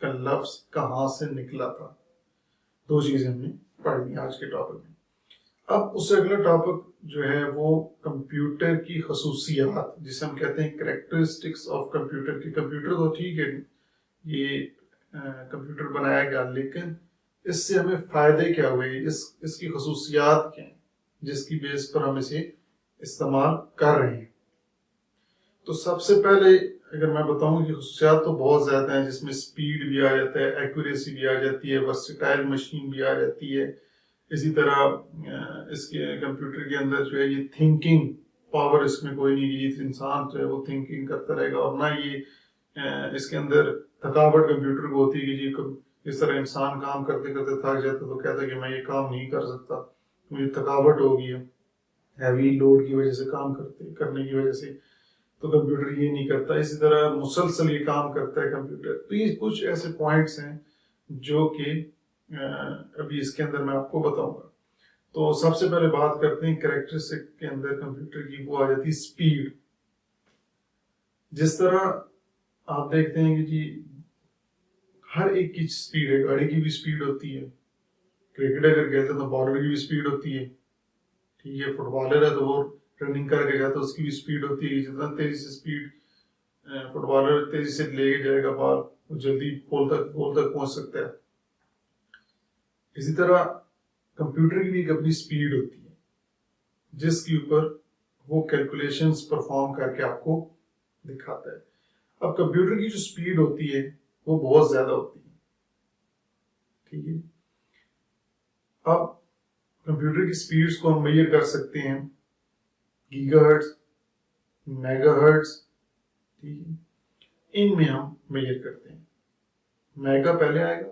کا لفظ کہاں سے نکلا تھا. 2 چیزیں ہم نے پڑھ لی آج کے ٹاپک میں. اب اس سے اگلا ٹاپک جو ہے وہ کمپیوٹر کی خصوصیات، جسے ہم کہتے ہیں کریکٹرسٹکس آف کمپیوٹر. کی کمپیوٹر تو ٹھیک ہے، یہ کمپیوٹر بنایا گیا، لیکن اس سے ہمیں فائدے کیا ہوئے، اس کی خصوصیات کیا ہیں جس کی بیس پر ہم اسے استعمال کر رہے ہیں. تو سب سے پہلے اگر میں بتاؤں کہ خصوصیات تو بہت زیادہ ہیں، جس میں سپیڈ بھی آ جاتا ہے، ایکوریسی بھی آ جاتی ہے، ورسٹائل مشین بھی آ جاتی ہے. اسی طرح اس کے کمپیوٹر کے اندر جو ہے یہ تھنکنگ پاور اس میں کوئی نہیں، یہ انسان جو ہے وہ تھنکنگ کرتا رہے گا، اور نہ یہ اس کے اندر تھکاوٹ کمپیوٹر کو ہوتی ہے کہ جی اس طرح انسان کام کرتے کرتے تھک جاتا تو کہتا ہے کہ میں یہ کام نہیں کر سکتا، مجھے تھکاوٹ ہوگی ہے ہیوی لوڈ کی وجہ سے، کام کرنے کی وجہ سے. تو کمپیوٹر یہ نہیں کرتا. اسی طرح مسلسل یہ کام کرتا ہے کمپیوٹر. تو یہ کچھ ایسے پوائنٹس ہیں جو کہ ابھی اس کے اندر میں آپ کو بتاؤں گا. تو سب سے پہلے بات کرتے ہیں کریکٹرسٹک کے اندر کمپیوٹر کی، وہ آ جاتی ہے سپیڈ. جس طرح آپ دیکھتے ہیں کہ جی ہر ایک کی سپیڈ ہے، گاڑی کی بھی سپیڈ ہوتی ہے، کرکٹ اگر کھیلتے ہیں تو بالر کی بھی سپیڈ ہوتی ہے، ٹھیک ہے، فٹ بالر ہے تو وہ رننگ کر کے جاتا ہے، اس کی بھی سپیڈ ہوتی ہے. جتنا تیزی سے سپیڈ فٹ بالر تیزی سے لے کے جائے گا بال، وہ جلدی بال تک پہنچ سکتا ہے. اسی طرح کمپیوٹر کی بھی ایک اپنی سپیڈ ہوتی ہے جس کے اوپر وہ کیلکولیشنز پرفارم کر کے آپ کو دکھاتا ہے. اب کمپیوٹر کی جو سپیڈ ہوتی ہے وہ بہت زیادہ ہوتی ہے، ٹھیک ہے. اب کمپیوٹر کی سپیڈز کو ہم میئر کر سکتے ہیں گیگا ہرٹز، میگا ہرٹز، ٹھیک ہے، ان میں ہم میئر کرتے ہیں. میگا پہلے آئے گا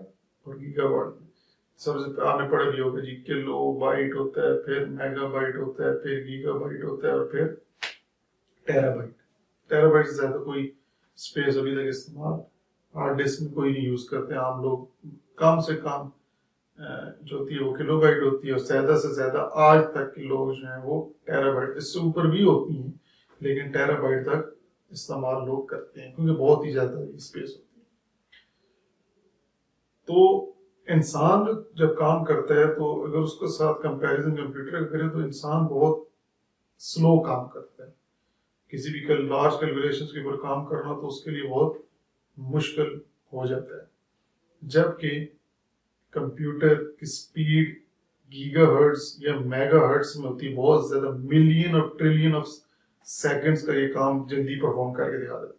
اور گیگا بائٹ. سب سے آپ نے پڑھا بھی ہوگا جی کلو بائٹ ہوتا ہے، پھر میگا بائٹ ہوتا ہے، پھر گیگا بائٹ ہوتا ہے، اور پھر ٹیرا بائٹ. ٹیرا بائٹ سے زیادہ کوئی اسپیس ابھی تک استعمال ہارڈ ڈسک میں کوئی نہیں یوز کرتے. عام لوگ کم سے کم جو ہوتی ہے وہ کلو بائٹ ہوتی ہے، اور زیادہ سے زیادہ آج تک کے لوگ جو ہیں وہ ٹیرا بائٹ، اس سے اوپر بھی ہوتی ہیں لیکن ٹیرا بائٹ تک استعمال لوگ کرتے ہیں کیونکہ بہت ہی زیادہ اسپیس ہوتی ہے. تو انسان جب کام کرتا ہے تو اگر اس کے ساتھ کمپیریزن کمپیوٹر کریں تو انسان بہت سلو کام کرتا ہے. کسی بھی لارج کیلکولیشنز کے اوپر کام کرنا تو اس کے لیے بہت مشکل ہو جاتا ہے، جبکہ کمپیوٹر کی سپیڈ گیگا ہرٹز یا میگا ہرٹز میں ہوتی ہے، بہت زیادہ ملین اور ٹریلین آف سیکنڈز کا یہ کام جلدی پرفارم کر کے دکھا دیتا ہے،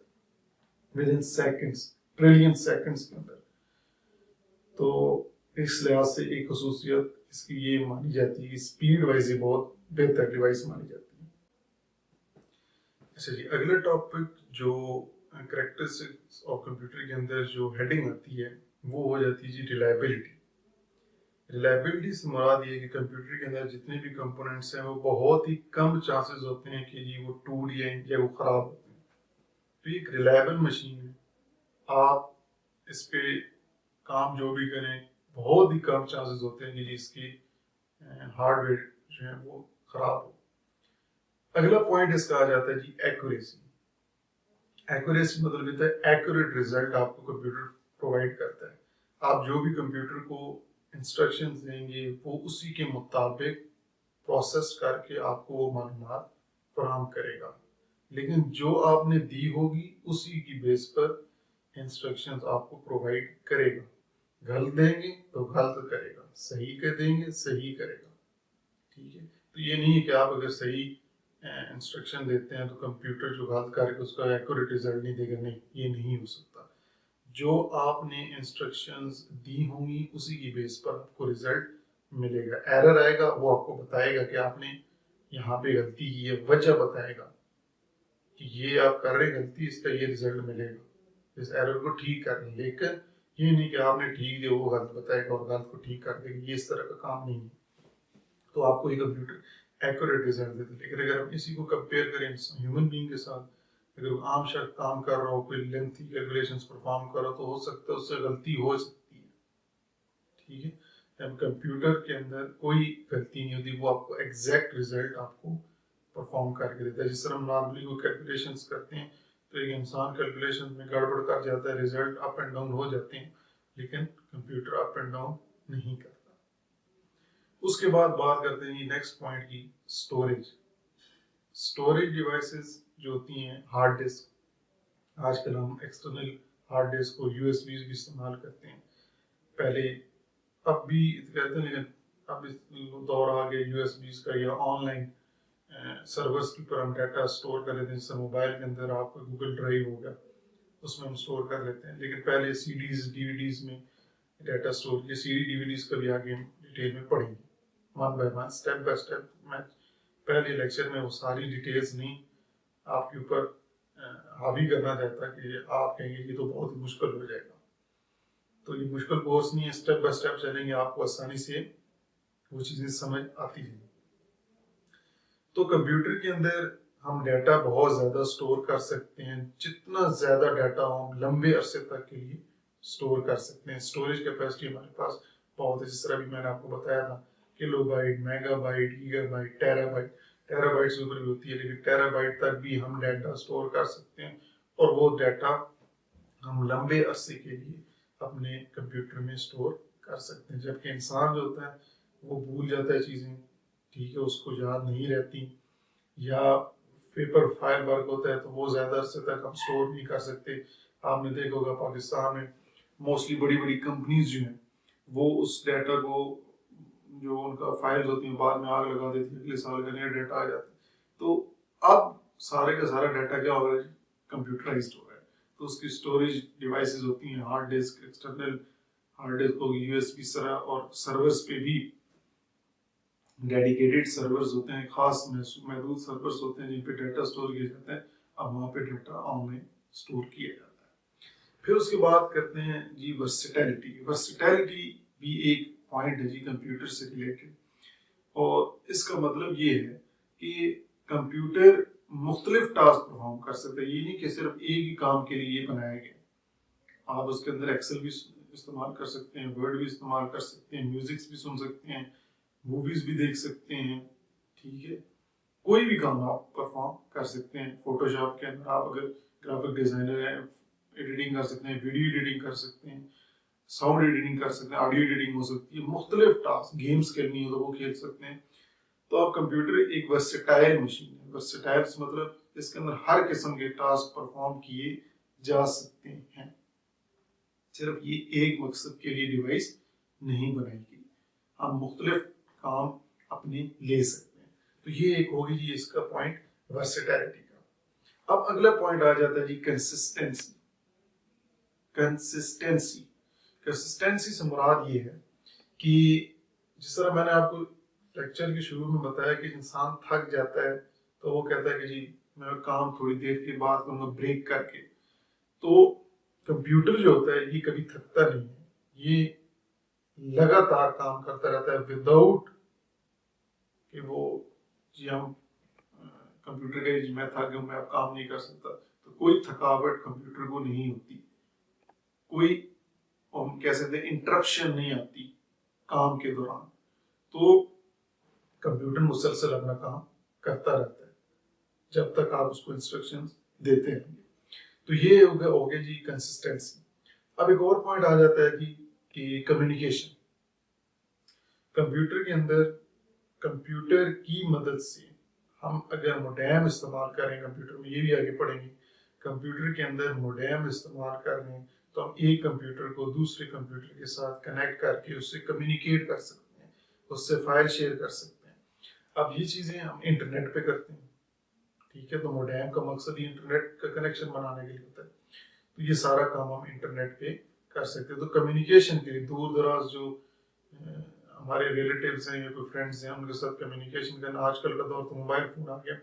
with in seconds, trillion seconds کے اندر. تو اس لحاظ سے ایک خصوصیت اس کی یہ مانی جاتی ہے کہ سپیڈ وائز یہ بہت بہتر ڈیوائس مانی جاتی ہے. اچھا جی، اگلا ٹاپک جو کریکٹرسٹکس آف کمپیوٹر کے اندر جو ہیڈنگ آتی ہے وہ ہو جاتی ہے جی ریلائبلٹی. ریلائبلٹی سے مراد یہ ہے کہ کمپیوٹر کے اندر جتنے بھی کمپوننٹس ہیں وہ بہت ہی کم چانسز ہوتے ہیں کہ جی وہ ٹوٹ جائیں یا وہ خراب ہوتے ہیں. تو یہ ایک ریلائبل مشین ہے، آپ اس پہ کام جو بھی کریں بہت ہی کم چانسز ہوتے ہیں کہ جی اس کی ہارڈ ویئر جو ہے وہ خراب ہو. اگلا پوائنٹ اس کا آ جاتا ہے جی ایکوریسی. ایکوریسی مطلب ہوتا ہے ایکوریٹ ریزلٹ آپ کو کمپیوٹر پرووائڈ کرتا ہے. آپ جو بھی کمپیوٹر کو انسٹرکشنز دیں گے وہ اسی کے مطابق پروسیس کر کے آپ کو وہ معلومات فراہم کرے گا، لیکن جو آپ نے دی ہوگی اسی کی بیس پر انسٹرکشنز آپ کو پرووائڈ کرے گا. غلط دیں گے تو غلط کرے گا، صحیح کر دیں گے صحیح کرے گا، ٹھیک ہے. تو یہ نہیں ہے کہ آپ اگر صحیح انسٹرکشن دیتے ہیں تو کمپیوٹر جو غلط کر کے اس کا ایکوریٹ ریزلٹ نہیں دے گا. نہیں، یہ نہیں ہو سکتا. جو آپ نے انسٹرکشنز دی ہوں گی اسی کی بیس پر آپ کو ریزلٹ ملے گا. ایرر آئے گا وہ آپ کو بتائے گا کہ آپ نے یہاں پہ غلطی کی ہے، وجہ بتائے گا کہ یہ آپ کر رہے غلطی، اس کا یہ ریزلٹ ملے گا، اس ایرر کو ٹھیک کریں. لیکن یہ نہیں کہ آپ نے ٹھیک دیا وہ غلط بتائے گا اور غلط کو ٹھیک کر دے گا. یہ اس طرح کا کام نہیں ہے. تو آپ کو یہ کمپیوٹر ایکوریٹ ریزلٹ دیتا ہے. لیکن اگر ہم اسی کو کمپیئر کریں ہیومن بینگ کے ساتھ، اگر عام شخص کام کر رہا ہو، کوئی لینتھی کیلکولیشنز پرفارم کر رہا ہو تو ہو سکتا ہے اس سے غلطی ہو سکتی ہے، ٹھیک ہے. کمپیوٹر کے اندر کوئی غلطی نہیں ہوتی، وہ آپ کو ایگزیکٹ ریزلٹ آپ کو پرفارم کر کے دیتا ہے. جس طرح ہم نارملی وہ کیلکولیشنز کرتے ہیں تو ایک انسان کیلکولیشن میں گڑبڑ کر جاتا ہے، ریزلٹ اپ اینڈ ڈاؤن ہو جاتے ہیں. لیکن کمپیوٹر اپ اینڈ ڈاؤن نہیں کرتا. اس کے بعد بات کرتے ہیں نیکسٹ پوائنٹ کی، اسٹوریج. اسٹوریج ڈیوائسز جو ہوتی ہیں ہارڈ ڈسک، آج کل ہم ایکسٹرنل ہارڈ ڈسک کو یو ایس بیز بھی استعمال کرتے ہیں. پہلے اب بھی کہتے ہیں لیکن اب دور آ گیا یو ایس بیز کا یا آن لائن سرورز کے اوپر ہم ڈیٹا اسٹور کر لیتے ہیں. جیسے موبائل کے اندر آپ کا گوگل ڈرائیو ہوگا اس میں ہم اسٹور کر لیتے ہیں. لیکن پہلے سی ڈیز ڈی وی ڈیز میں ڈیٹا اسٹور کیا. سی ڈی ڈی وی ڈیز کا بھی آگے ہم ڈیٹیل میں پڑھیں گے one by one step by step. میں پہلے لیکچر میں وہ ساری ڈیٹیلز نہیں آپ کے اوپر حاوی کرنا چاہتا کہ آپ کہیں گے یہ تو بہت مشکل ہو جائے گا. تو یہ مشکل کورس نہیں ہے، اسٹیپ بائی اسٹیپ چلیں گے آپ کو آسانی سے وہ چیزیں سمجھ آتی ہیں. تو کمپیوٹر کے اندر ہم ڈیٹا بہت زیادہ اسٹور کر سکتے ہیں. جتنا زیادہ ڈیٹا ہم لمبے عرصے تک کے لیے اسٹور کر سکتے ہیں. اسٹوریج کیپیسٹی ہمارے پاس بہت ہے، جس طرح بھی میں نے آپ کو بتایا تھا kilobyte, megabyte, gigabyte, terabyte. Terabyte سے اوپر بھی ہوتی ہے لیکن ٹیرا بائٹ تک بھی ہم ڈیٹا اسٹور کر سکتے ہیں اور وہ ڈیٹا ہم لمبے عرصے کے لیے اپنے کمپیوٹر میں اسٹور کر سکتے ہیں. جبکہ انسان جو ہوتا ہے وہ بھول جاتا ہے چیزیں، ٹھیک ہے، اس کو یاد نہیں رہتی، یا پیپر فائل ورک ہوتا ہے تو وہ زیادہ عرصے تک ہم اسٹور نہیں کر سکتے. آپ نے دیکھا ہوگا پاکستان میں موسٹلی بڑی بڑی کمپنیز جو ہیں وہ اس ڈیٹا کو جو ان کا فائلز ہوتی ہیں بعد میں آگ لگا دیتی ہیں، اگلے سال کا نیا ڈیٹا آ جاتا ہے. تو اب سارے کا سارا ڈیٹا کیا ہو رہا ہے، کمپیوٹرائزڈ ہو رہا ہے. تو اس کی اسٹوریج ڈیوائسز ہوتی ہیں hard disk, external hard disk ہوگی، یو ایس بی سرا، اور سرورز پہ بھی ڈیڈیکیٹڈ سرورز ہوتے ہیں، خاص محدود سرورز ہوتے ہیں جن پہ ڈیٹا اسٹور کیا جاتا ہے. اب وہاں پہ ڈیٹا آن لائن اسٹور کیا جاتا ہے. پھر اس کے بعد کرتے ہیں جی ورسٹیلٹی. ورسٹیلٹی بھی ایک پوائنٹ ہے جی کمپیوٹر سے ریلیٹڈ، اور اس کا مطلب یہ ہے کہ کمپیوٹر مختلف ٹاسک پرفارم کر سکتا ہے. یہ نہیں کہ صرف ایک ہی کام کے لیے یہ بنایا گیا. آپ اس کے اندر ایکسل بھی استعمال کر سکتے ہیں، ورڈ بھی استعمال کر سکتے ہیں، میوزکس بھی سن سکتے ہیں، موویز بھی دیکھ سکتے ہیں، ٹھیک ہے، کوئی بھی کام آپ پرفارم کر سکتے ہیں. فوٹو شاپ کے اندر آپ اگر گرافک ڈیزائنر ہیں ایڈیٹنگ کر سکتے ہیں، ویڈیو ایڈیٹنگ کر سکتے ہیں، ساؤنڈ ایڈیٹنگ کر سکتے ہیں، آڈیو ایڈیٹنگ ہو سکتی ہے، مختلف ٹاسک. گیمز کھیلنی ہو تو وہ کھیل سکتے ہیں. تو آپ کمپیوٹر ایک ورسٹائل مشین ہے. ورسٹائل سے مطلب اس کے اندر ہر قسم کے ٹاسک پرفارم کیے جا سکتے ہیں. صرف یہ ایک مقصد کے لیے ڈیوائس نہیں بنائی گئی، ہم مختلف کام اپنے لے سکتے ہیں. تو یہ ایک ہوگی جی اس کا پوائنٹ ورسٹیلٹی کا. اب اگلا پوائنٹ آ جاتا ہے جی کنسسٹنسی. کنسسٹنسی کنسسٹنسی سے مراد یہ ہے کہ جس طرح میں نے آپ کو لیکچر کے شروع میں بتایا کہ انسان تھک جاتا ہے تو وہ کہتا ہے کہ جی میں کام تھوڑی دیر کے بعد کروں گا بریک کر کے. تو کمپیوٹر جو ہوتا ہے یہ کبھی تھکتا نہیں ہے، یہ لگاتار کام کرتا رہتا ہے وداؤٹ کہ وہ جی ہم کمپیوٹر کے جی میں تھک گیا میں اب کام نہیں کر سکتا. تو کوئی تھکاوٹ کمپیوٹر کو نہیں ہوتی، کوئی ہم کہہ سکتے ہیں انٹرپشن نہیں آتی کام کے دوران. تو کمپیوٹر مسلسل اپنا کام کرتا رہتا ہے جب تک آپ اس کو انسٹرکشن دیتے ہیں. تو یہ ہو گیا جی کنسسٹنسی. اب ایک اور پوائنٹ آ جاتا ہے جی کہ کمیونیکیشن. کمپیوٹر کے اندر کمپیوٹر کی مدد سے ہم اگر موڈیم استعمال کریں کمپیوٹر میں، یہ بھی آگے پڑھیں گے، کمپیوٹر کے اندر موڈیم استعمال کر رہے ہیں تو ہم ایک کمپیوٹر کو دوسرے کمپیوٹر کے ساتھ کنیکٹ کر کے اس سے کمیونیکیٹ کر سکتے ہیں، اس سے فائل شیئر کر سکتے ہیں. اب یہ چیزیں ہم انٹرنیٹ پہ کرتے ہیں، ٹھیک ہے. تو موڈیم کا مقصد ہی انٹرنیٹ کا کنیکشن بنانے کے لیے ہوتا ہے. تو یہ سارا کام ہم انٹرنیٹ پہ کر سکتے ہیں. تو کمیونیکیشن کے لیے دور دراز جو ہمارے ریلیٹیوز ہیں یا کوئی فرینڈز ہیں ان کے ساتھ کمیونیکیشن کرنا، آج کل کا دور تو موبائل فون آ گیا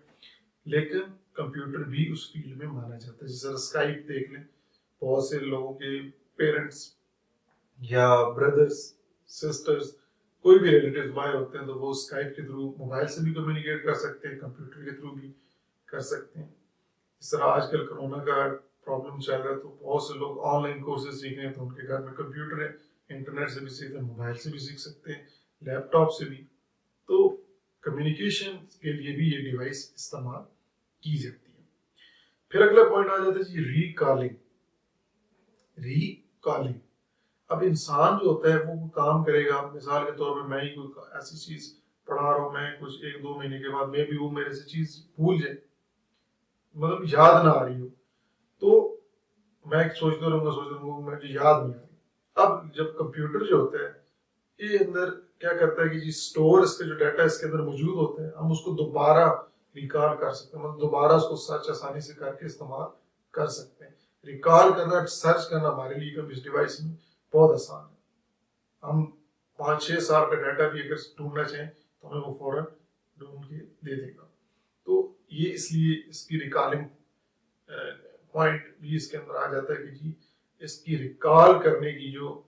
لیکن کمپیوٹر بھی اس فیلڈ میں مانا جاتا ہے. جیسے اسکائپ دیکھ لیں، بہت سے لوگوں کے پیرنٹس یا بردرس سسٹرز کوئی بھی ریلیٹیوز باہر ہوتے ہیں تو وہ اسکائپ کے تھرو موبائل سے بھی کمیونیکیٹ کر سکتے ہیں، کمپیوٹر کے تھرو بھی کر سکتے ہیں. اس طرح آج کل کرونا کا پرابلم چل رہا ہے تو بہت سے لوگ آن لائن کورسز سیکھ رہے ہیں تو ان کے گھر میں کمپیوٹر ہے، انٹرنیٹ سے بھی سیکھتے ہیں، موبائل سے بھی سیکھ سکتے ہیں، لیپ ٹاپ سے بھی. تو کمیونیکیشن کے لیے بھی یہ ڈیوائس استعمال کی جاتی ہے. پھر اگلا پوائنٹ آ جاتا ہے جی ریکالنگ. ریکالنگ اب انسان جو ہوتا ہے وہ کام کرے گا، مثال کے طور پہ میں ہی کوئی ایسی چیز پڑھا رہا ہوں، میں کچھ 1-2 مہینے کے بعد میں بھی وہ میرے سے چیز بھول جائے، مطلب یاد نہ آ رہی ہو، تو میں سوچتا رہوں گا مجھے یاد نہیں آ رہی۔ اب جب کمپیوٹر جو ہوتا ہے یہ اندر کیا کرتا ہے کہ جی اسٹور اس کا جو ڈیٹا اس کے اندر موجود ہوتا ہے، ہم اس کو دوبارہ ریکال کر سکتے ہیں، مطلب دوبارہ اس کو سرچ آسانی سے کر کے استعمال کر سکتے ہیں۔ ریکال کرنا، سرچ کرنا ہمارے لیے اس ڈیوائس میں بہت آسان ہے۔ ہم 5-6 سال کا ڈیٹا بھی اگر ڈھونڈنا چاہیں تو ہمیں وہ فوراً ڈھونڈ کے دے دے گا۔ تو یہ اس لیے اس کی ریکالنگ پوائنٹ بھی اس کے اندر آ جاتا ہے کہ جی اس کی ریکال کرنے کی جو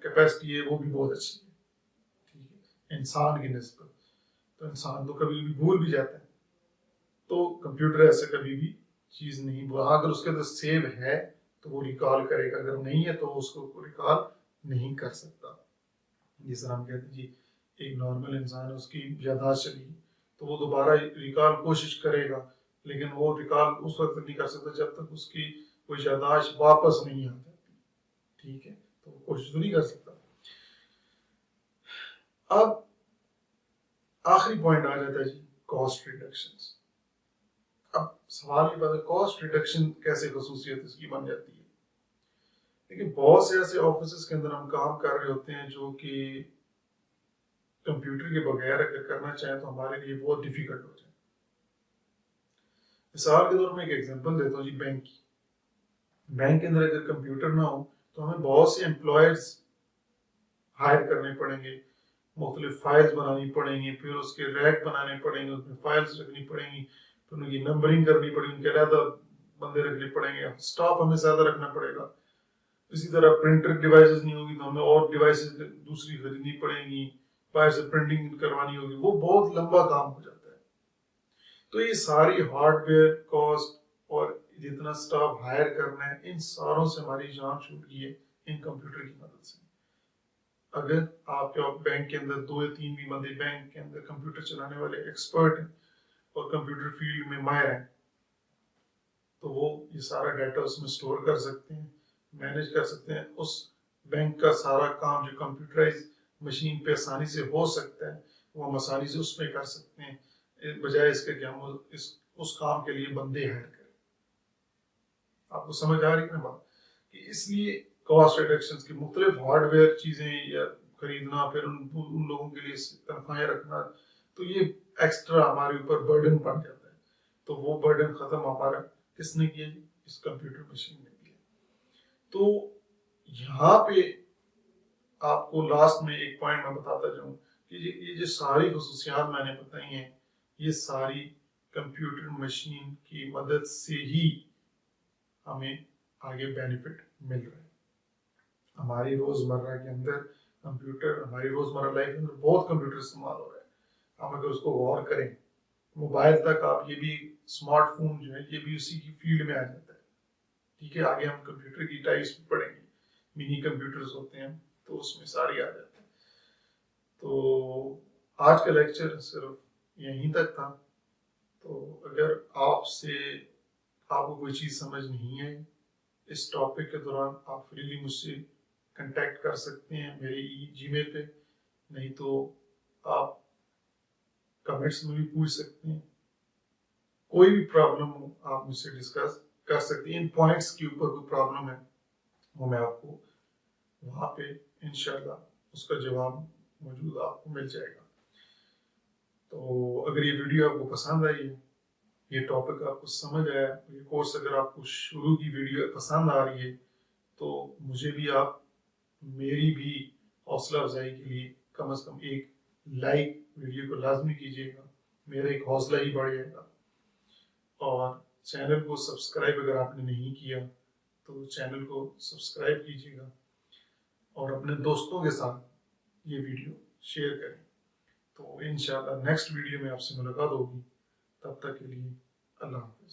کیپیسٹی ہے وہ بھی بہت اچھی ہے، ٹھیک ہے، انسان کی نسبت۔ تو انسان تو کبھی بھی بھول بھی جاتا ہے، تو کمپیوٹر ایسے کبھی بھی چیز نہیں بھولا۔ اگر اس کے اندر سیو ہے تو وہ ریکال کرے گا، اگر نہیں ہے تو اس کو ریکال نہیں کر سکتا۔ جس طرح ہم کہتے ہیں جی ایک نارمل انسان ہے، اس کی یادداشت چلی گئی تو وہ دوبارہ ریکال کوشش کرے گا، لیکن وہ ریکال اس وقت نہیں کر سکتا جب تک اس کی کوئی یادداشت واپس نہیں آ جاتی، ٹھیک ہے، تو وہ کوشش تو نہیں کر سکتا۔ اب آخری پوائنٹ آ جاتا ہے جی کاسٹ ریڈکشن۔ اب سوال یہ بات ہے کاسٹ ریڈکشن کیسے خصوصیت اس کی بن جاتی ہے؟ لیکن بہت سے ایسے آفیسز کے اندر ہم کام کر رہے ہوتے ہیں جو کہ کمپیوٹر کے بغیر اگر کرنا چاہیں تو ہمارے لیے بہت ڈیفیکلٹ ہو جائے۔ مثال کے طور میں ایک ایگزامپل دیتا ہوں جی بینک کی۔ بینک کے اندر اگر کمپیوٹر نہ ہو تو ہمیں بہت سے امپلائز ہائر کرنے پڑیں گے، مختلف فائلز بنانی پڑیں گی، پھر اس کے ریک بنانے پڑیں گے، اس میں فائلز رکھنی پڑیں گی، پھر ان کی نمبرنگ کرنی پڑے گی، ان کے علیحدہ بندے رکھنے پڑیں گے، اسٹاف ہمیں زیادہ رکھنا پڑے گا۔ اسی طرح پرنٹر ڈیوائسز نہیں ہوگی تو ہمیں اور ڈیوائسز دوسری خریدنی پڑیں گی، باہر سے پرنٹنگ کروانی ہوگی، وہ بہت لمبا کام ہو جاتا ہے۔ تو یہ ساری ہارڈ ویئر کاسٹ اور جتنا اسٹاف ہائر کرنا ہے، ان ساروں سے ہماری جان چھوٹ گئی ہے ان کمپیوٹر کی مدد سے۔ اگر آپ کے بینک کے اندر 2 یا 3 بھی بندے بینک کے اندر کمپیوٹر چلانے والے ایکسپرٹ ہیں اور کمپیوٹر فیلڈ میں ماہر ہیں تو وہ یہ سارا ڈیٹا اس میں سٹور کر سکتے ہیں، مینیج کر سکتے ہیں۔ اس بینک کا سارا کام جو کمپیوٹرائز مشین پہ آسانی سے ہو سکتا ہے وہ ہم آسانی سے اس میں کر سکتے ہیں، بجائے اس کے کہ ہم اس کام کے لیے بندے ہائر کریں۔ آپ کو سمجھ آ رہی ہے نا بات؟ کہ اس لیے کاسٹ ریڈکشن کی مختلف ہارڈ ویئر چیزیں یا خریدنا، پھر ان لوگوں کے لیے تنخواہیں رکھنا، تو یہ ایکسٹرا ہمارے اوپر برڈن پڑ جاتا ہے۔ تو وہ برڈن ختم ہمارا کس نے کیا؟ اس کمپیوٹر مشین نے کیا۔ تو یہاں پہ آپ کو لاسٹ میں ایک پوائنٹ میں بتاتا جاؤں کہ یہ جو ساری خصوصیات میں نے بتائی ہیں یہ ساری کمپیوٹر مشین کی مدد سے ہی ہمیں آگے بینیفٹ مل رہا ہے۔ ہماری روزمرہ کے اندر کمپیوٹر، ہماری روزمرہ لائف کے اندر بہت کمپیوٹر استعمال ہو رہا ہے۔ ہم اگر اس کو غور کریں، موبائل تک آپ یہ بھی اسمارٹ فون جو ہے یہ بھی اسی کی فیلڈ میں آ جاتا ہے، ٹھیک ہے۔ آگے ہم کمپیوٹر کی ٹائپس بھی پڑھیں گے، منی کمپیوٹرز ہوتے ہیں تو اس میں ساری آ جاتے ہیں۔ تو آج کا لیکچر صرف یہیں تک تھا۔ تو اگر آپ کو کوئی چیز سمجھ نہیں آئی اس ٹاپک کے دوران، آپ فریلی مجھ سے کنٹیکٹ کر سکتے ہیں میرے جی میل پہ، نہیں تو آپ کمنٹس میں بھی پوچھ سکتے ہیں۔ کوئی بھی پرابلم ہو آپ مجھ سے ڈسکس کر سکتے ہیں۔ ان پوائنٹس کے اوپر کوئی پرابلم ہے وہ میں آپ کو وہاں پہ انشاءاللہ اس کا جواب موجود آپ کو مل جائے گا۔ تو اگر یہ ویڈیو آپ کو پسند آئی ہے، یہ ٹاپک آپ کو سمجھ آیا، یہ کورس اگر آپ کو شروع کی ویڈیو پسند آ رہی ہے تو مجھے بھی آپ میری بھی حوصلہ افزائی کے لیے کم از کم ایک لائک ویڈیو کو لازمی کیجیے گا، میرا ایک حوصلہ ہی بڑھ جائے گا۔ اور چینل کو سبسکرائب اگر آپ نے نہیں کیا تو چینل کو سبسکرائب کیجیے گا اور اپنے دوستوں کے ساتھ یہ ویڈیو شیئر کریں۔ تو انشاءاللہ نیکسٹ ویڈیو میں آپ سے ملاقات ہوگی، تب تک کے لیے اللہ حافظ۔